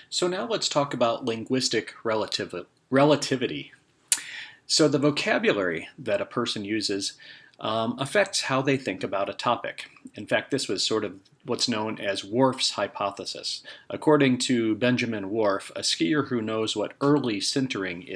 So now let's talk about linguistic relativity. So the vocabulary that a person uses affects how they think about a topic. In fact, this was sort of what's known as Whorf's hypothesis. According to Benjamin Whorf, a skier who knows what early sintering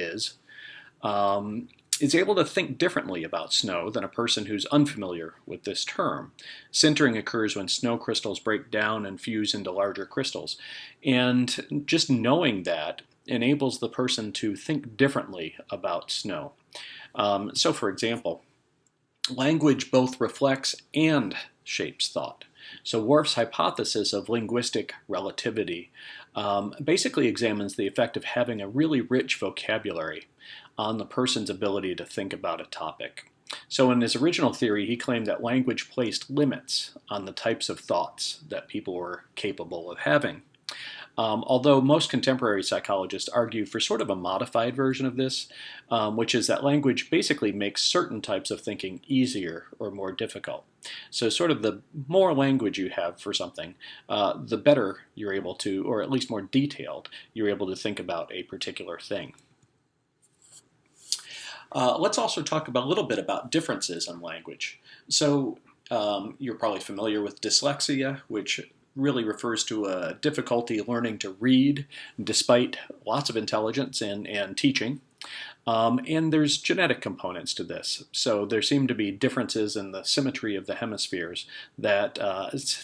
um, is able to think differently about snow than a person who's unfamiliar with this term. Sintering occurs when snow crystals break down and fuse into larger crystals. And just knowing that enables the person to think differently about snow. So, for example, language both reflects and shapes thought. So Whorf's hypothesis of linguistic relativity basically examines the effect of having a really rich vocabulary on the person's ability to think about a topic. So in his original theory, he claimed that language placed limits on the types of thoughts that people were capable of having. Although most contemporary psychologists argue for sort of a modified version of this, which is that language basically makes certain types of thinking easier or more difficult. So sort of the more language you have for something, the better you're able to, or at least more detailed, you're able to think about a particular thing. Let's also talk about a little bit about differences in language. So you're probably familiar with dyslexia, which really refers to a difficulty learning to read despite lots of intelligence and teaching. And there's genetic components to this. So there seem to be differences in the symmetry of the hemispheres that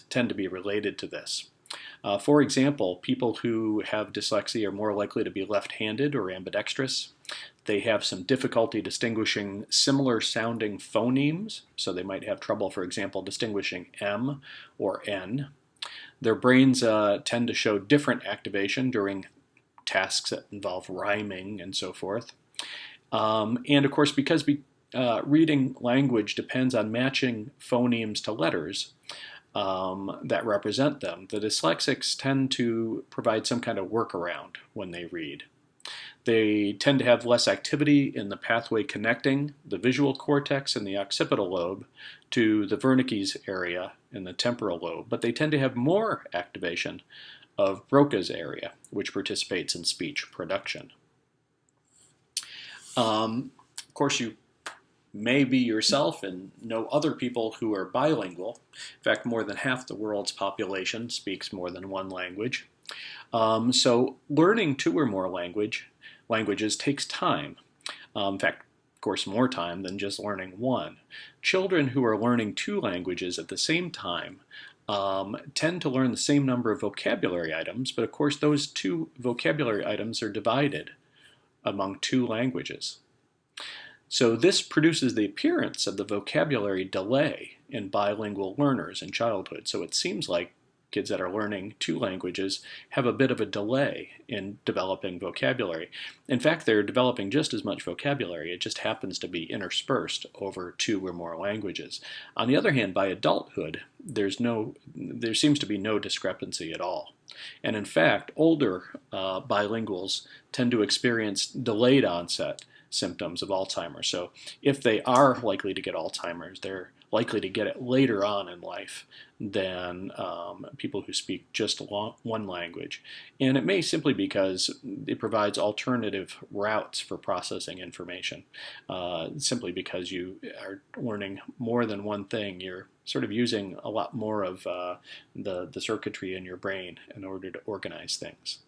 tend to be related to this. For example, people who have dyslexia are more likely to be left-handed or ambidextrous. They have some difficulty distinguishing similar sounding phonemes, so they might have trouble, for example, distinguishing M or N. Their brains tend to show different activation during tasks that involve rhyming and so forth. And of course, because reading language depends on matching phonemes to letters that represent them, the dyslexics tend to provide some kind of workaround when they read. They tend to have less activity in the pathway connecting the visual cortex in the occipital lobe to the Wernicke's area in the temporal lobe, but they tend to have more activation of Broca's area, which participates in speech production. Of course, you may be yourself and know other people who are bilingual. In fact, more than half the world's population speaks more than one language. So learning two or more languages takes time. In fact, of course, more time than just learning one. Children who are learning two languages at the same time tend to learn the same number of vocabulary items, but of course those two vocabulary items are divided among two languages. So this produces the appearance of the vocabulary delay in bilingual learners in childhood. So it seems like kids that are learning two languages have a bit of a delay in developing vocabulary. In fact, they're developing just as much vocabulary. It just happens to be interspersed over two or more languages. On the other hand, by adulthood, there seems to be no discrepancy at all. And in fact, older bilinguals tend to experience delayed onset symptoms of Alzheimer's. So if they are likely to get Alzheimer's, they're likely to get it later on in life than people who speak just one language. And it may simply because it provides alternative routes for processing information. Simply because you are learning more than one thing, you're sort of using a lot more of the circuitry in your brain in order to organize things.